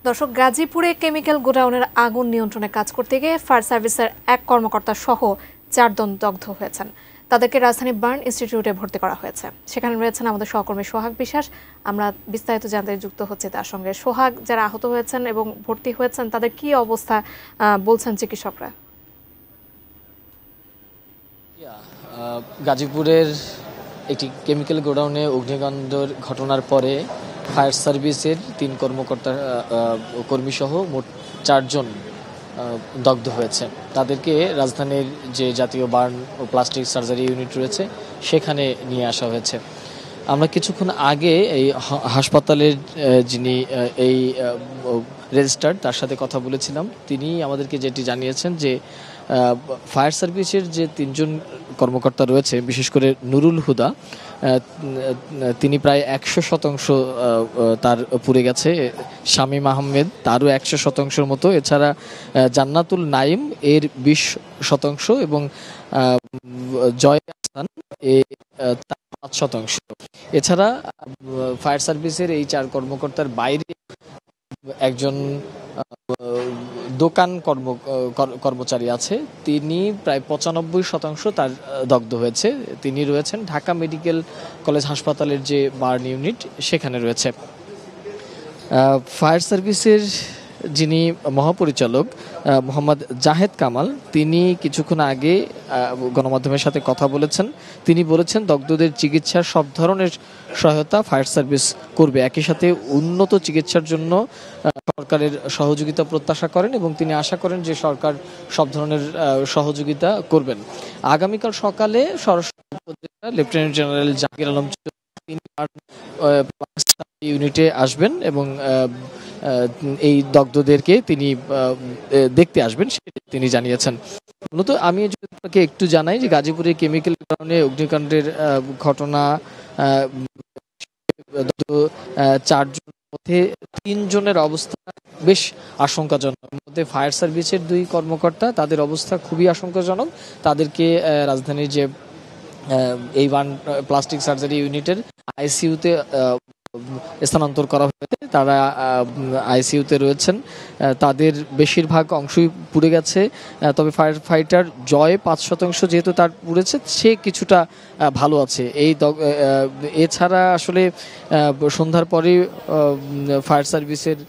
দর্শক, গাজীপুরে কেমিক্যাল গোডাউনের আগুন নিয়ন্ত্রণে কাজ করতে গিয়ে ফায়ার সার্ভিসের এক কর্মকর্তা সহ 4 জন দগ্ধ হয়েছেন। তাদেরকে রাজধানী বার্ন ইনস্টিটিউটে ভর্তি করা হয়েছে। সেখানে রয়েছেন আমাদের সহকর্মী সোহাগ বিশ্বাস। আমরা বিস্তারিত জানতে যুক্ত হচ্ছে তার সঙ্গে। সোহাগ, যারা আহত হয়েছেন এবং ভর্তি হয়েছেন তাদের কি অবস্থা বলছেন চিকিৎসকরা? গাজীপুরের একটি কেমিক্যাল গোডাউনে অগ্নিকাণ্ডের ঘটনার পরে ফায়ার সার্ভিসের 3 কর্মী সহ মোট 4 জন দগ্ধ হয়েছে। তাদেরকে রাজধানীর যে জাতীয় বার্ন ও প্লাস্টিক সার্জারি ইউনিট রয়েছে সেখানে নিয়ে আসা হয়েছে। আমরা কিছুক্ষণ আগে এই হাসপাতালের যিনি এই রেজিস্ট্রার তার সাথে কথা বলেছিলাম। তিনি আমাদেরকে যেটি জানিয়েছেন যে ফায়ার সার্ভিসের যে 3 জন কর্মকর্তা রয়েছে, বিশেষ করে নুরুল হুদা, তিনি প্রায় 100% তার পুড়ে গেছে। শামীম আহমেদ, তারও 100% মতো। এছাড়া জান্নাতুল নাইম এর 20% এবং জয় হাসান তার 5%। এছাড়া ফায়ার সার্ভিসের এই 4 কর্মকর্তার বাইরে একজন দোকান কর্মচারী আছে, তিনি প্রায় 95% তার দগ্ধ হয়েছে। তিনি রয়েছেন ঢাকা মেডিকেল কলেজ হাসপাতালের যে বার্ন ইউনিট সেখানে রয়েছে। ফায়ার সার্ভিসের যিনি মহাপরিচালক মোহাম্মদ জাহেদ কামাল, তিনি কিছুক্ষণ আগে গণমাধ্যমের সাথে কথা বলেছেন। তিনি বলেছেন দগ্ধদের চিকিৎসার সব ধরনের সহায়তা ফায়ার সার্ভিস করবে। একই সাথে উন্নত চিকিৎসার জন্য সরকারের সহযোগিতা প্রত্যাশা করেন এবং তিনি আশা করেন যে সরকার সব ধরনের সহযোগিতা করবেন। আগামীকাল সকালে স্বরাষ্ট্র উপদেষ্টা লেফটেন্যান্ট জেনারেল জাহাঙ্গীর আলম তিনি ইউনিটে আসবেন এবং এই দগ্ধদেরকে তিনি দেখতে আসবেন, সেটা তিনি জানিয়েছেন। মূলত আমি আপনাকে একটু জানাই যে গাজীপুরের কেমিক্যাল গোডাউনে অগ্নিকাণ্ডের ঘটনা 4 জনের মধ্যে 3 জনের অবস্থা বেশ আশঙ্কাজনক। মধ্যে ফায়ার সার্ভিসের 2 কর্মকর্তা, তাদের অবস্থা খুবই আশঙ্কাজনক। তাদেরকে রাজধানীর যে এই প্লাস্টিক সার্জারি ইউনিটের আইসিইউতে স্থানান্তর করা হয়েছে। তারা আইসিইউতে রয়েছেন। তাদের বেশিরভাগ অংশই পুড়ে গেছে। তবে ফায়ার ফাইটার জয় 5% যেহেতু তার পুড়েছে, সে কিছুটা ভালো আছে। এছাড়া আসলে সন্ধ্যার পরে ফায়ার সার্ভিসের